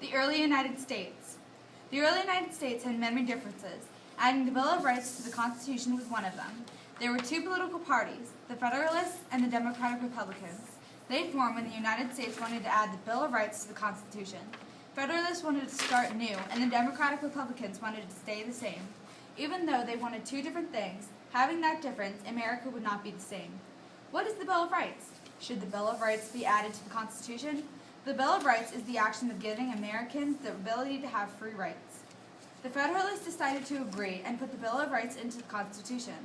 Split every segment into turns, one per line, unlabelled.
The early United States. The early United States had many differences. Adding the Bill of Rights to the Constitution was one of them. There were two political parties, the Federalists and the Democratic Republicans. They formed when the United States wanted to add the Bill of Rights to the Constitution. Federalists wanted to start new, and the Democratic Republicans wanted to stay the same. Even though they wanted two different things, having that difference, America would not be the same. What is the Bill of Rights? Should the Bill of Rights be added to the Constitution? The Bill of Rights is the action of giving Americans the ability to have free rights. The Federalists decided to agree and put the Bill of Rights into the Constitution.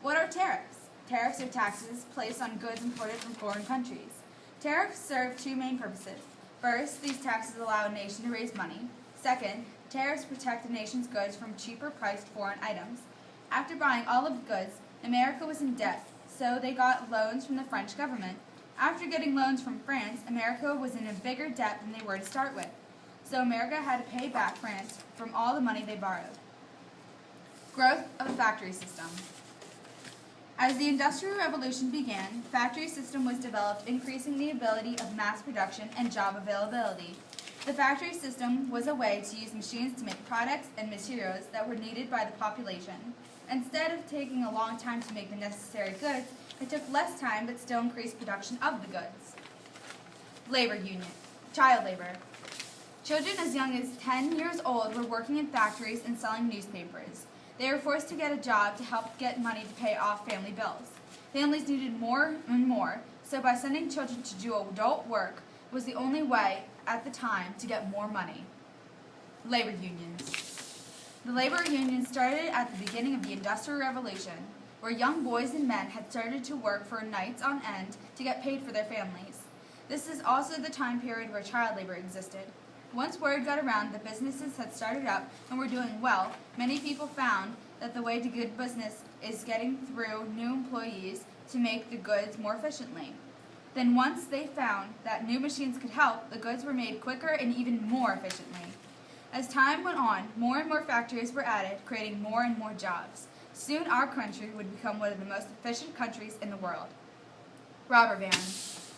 What are tariffs? Tariffs are taxes placed on goods imported from foreign countries. Tariffs serve two main purposes. First, these taxes allow a nation to raise money. Second, tariffs protect a nation's goods from cheaper priced foreign items. After buying all of the goods, America was in debt, so they got loans from the French government. After getting loans from France, America was in a bigger debt than they were to start with. So America had to pay back France from all the money they borrowed. Growth of a factory system. As the Industrial Revolution began, the factory system was developed, increasing the ability of mass production and job availability. The factory system was a way to use machines to make products and materials that were needed by the population. Instead of taking a long time to make the necessary goods, it took less time but still increased production of the goods. Labor union. Child labor. Children as young as 10 years old were working in factories and selling newspapers. They were forced to get a job to help get money to pay off family bills. Families needed more and more, so by sending children to do adult work was the only way at the time to get more money. Labor unions. The labor unions started at the beginning of the Industrial Revolution, where young boys and men had started to work for nights on end to get paid for their families. This is also the time period where child labor existed. Once word got around that businesses had started up and were doing well, many people found that the way to good business is getting through new employees to make the goods more efficiently. Then once they found that new machines could help, the goods were made quicker and even more efficiently. As time went on, more and more factories were added, creating more and more jobs. Soon our country would become one of the most efficient countries in the world. Robber barons.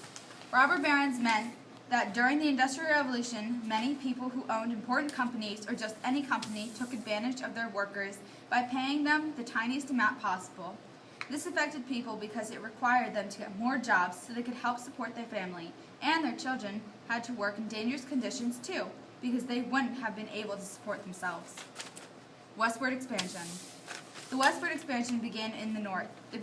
Robber barons meant that during the Industrial Revolution, many people who owned important companies or just any company took advantage of their workers by paying them the tiniest amount possible. This affected people because it required them to get more jobs so they could help support their family, and their children had to work in dangerous conditions too, because they wouldn't have been able to support themselves. Westward expansion. The westward expansion began in the north. The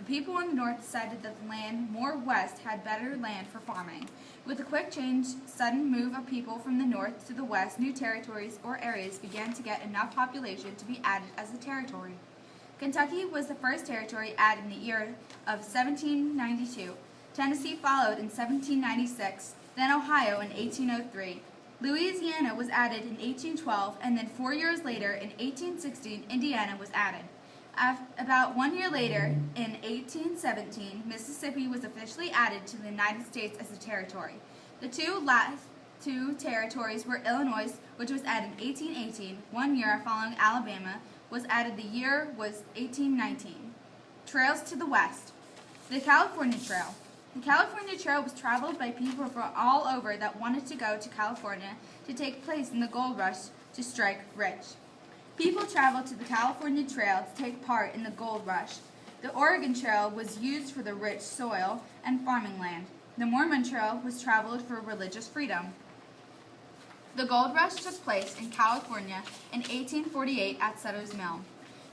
people in the north decided that the land more west had better land for farming. With a quick change, sudden move of people from the north to the west, new territories or areas began to get enough population to be added as a territory. Kentucky was the first territory added in the year of 1792. Tennessee followed in 1796, then Ohio in 1803. Louisiana was added in 1812, and then 4 years later, in 1816, Indiana was added. About 1 year later, in 1817, Mississippi was officially added to the United States as a territory. The last two territories were Illinois, which was added in 1818, 1 year following Alabama was added. The year was 1819. Trails to the west. The California Trail. The California Trail was traveled by people from all over that wanted to go to California to take place in the gold rush to strike rich. People traveled to the California Trail to take part in the gold rush. The Oregon Trail was used for the rich soil and farming land. The Mormon Trail was traveled for religious freedom. The gold rush took place in California in 1848 at Sutter's Mill.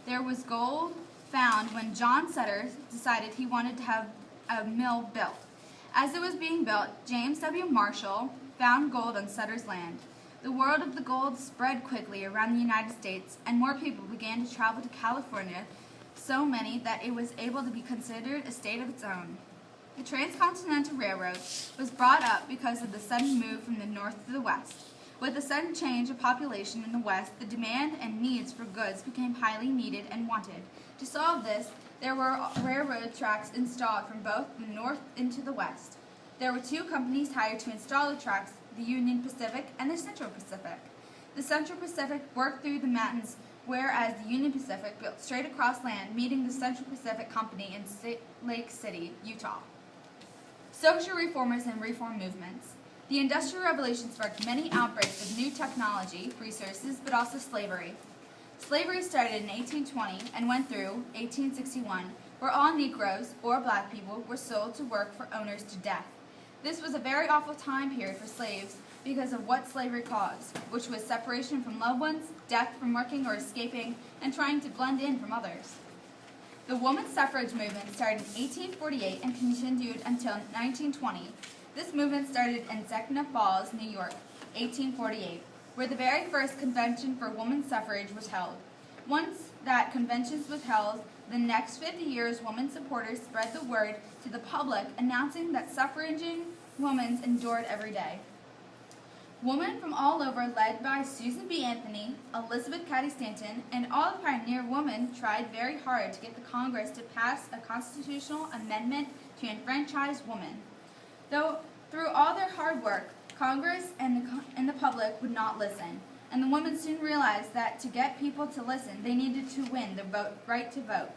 There was gold found when John Sutter decided he wanted to have a mill built. As it was being built, James W. Marshall found gold on Sutter's land. The world of the gold spread quickly around the United States, and more people began to travel to California, so many that it was able to be considered a state of its own. The Transcontinental Railroad was brought up because of the sudden move from the north to the west. With the sudden change of population in the west, the demand and needs for goods became highly needed and wanted. To solve this, there were railroad tracks installed from both the north into the west. There were two companies hired to install the tracks, the Union Pacific and the Central Pacific. The Central Pacific worked through the mountains, whereas the Union Pacific built straight across land, meeting the Central Pacific Company in Lake City, Utah. Social reformers and reform movements. The Industrial Revolution sparked many outbreaks of new technology, resources, but also slavery. Slavery started in 1820 and went through 1861, where all Negroes, or black people, were sold to work for owners to death. This was a very awful time period for slaves because of what slavery caused, which was separation from loved ones, death from working or escaping, and trying to blend in from others. The women's suffrage movement started in 1848 and continued until 1920. This movement started in Cyenna Falls, New York, 1848, where the very first convention for women's suffrage was held. Once that convention was held, the next 50 years, women supporters spread the word to the public, announcing that suffraging women endured every day. Women from all over, led by Susan B. Anthony, Elizabeth Cady Stanton, and all the pioneer women, tried very hard to get the Congress to pass a constitutional amendment to enfranchise women. Though through all their hard work, Congress and the public would not listen, and the women soon realized that to get people to listen, they needed to win the right to vote.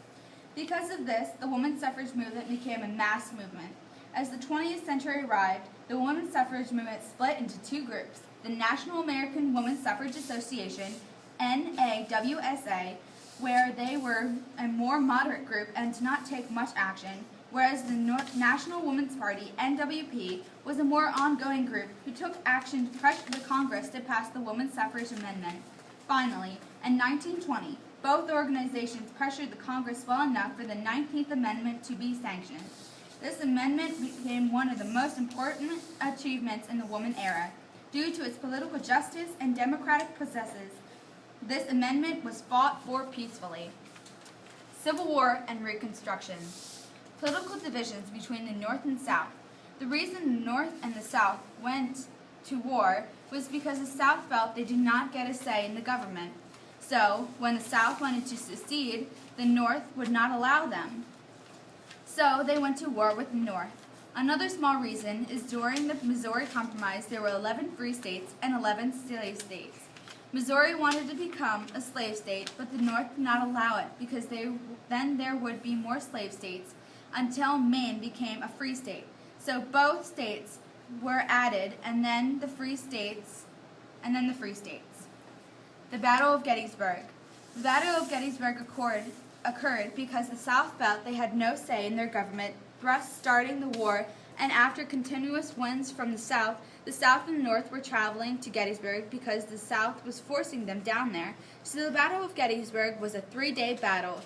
Because of this, the women's suffrage movement became a mass movement. As the 20th century arrived, the women's suffrage movement split into two groups: the National American Women's Suffrage Association, NAWSA, where they were a more moderate group and did not take much action, whereas the National Women's Party, NWP, was a more ongoing group who took action to pressure the Congress to pass the women's suffrage amendment. Finally, in 1920, both organizations pressured the Congress well enough for the 19th Amendment to be sanctioned. This amendment became one of the most important achievements in the woman era. Due to its political justice and democratic processes, this amendment was fought for peacefully. Civil War and Reconstruction. Political divisions between the North and South. The reason the North and the South went to war was because the South felt they did not get a say in the government. So, when the South wanted to secede, the North would not allow them. So, they went to war with the North. Another small reason is during the Missouri Compromise, there were 11 free states and 11 slave states. Missouri wanted to become a slave state, but the North did not allow it because then there would be more slave states until Maine became a free state. So both states were added, and then the free states. The Battle of Gettysburg. The Battle of Gettysburg occurred because the South felt they had no say in their government, thus starting the war, and after continuous wins from the South and the North were traveling to Gettysburg because the South was forcing them down there. So the Battle of Gettysburg was a 3-day battle.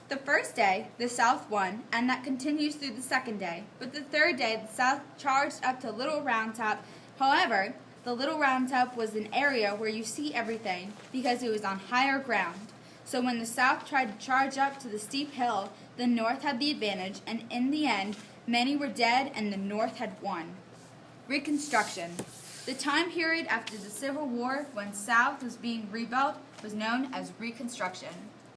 The first day, the South won, and that continues through the second day. But the third day, the South charged up to Little Round Top. However, the Little Round Top was an area where you see everything because it was on higher ground. So when the South tried to charge up to the steep hill, the North had the advantage, and in the end, many were dead and the North had won. Reconstruction. The time period after the Civil War when South was being rebuilt was known as Reconstruction.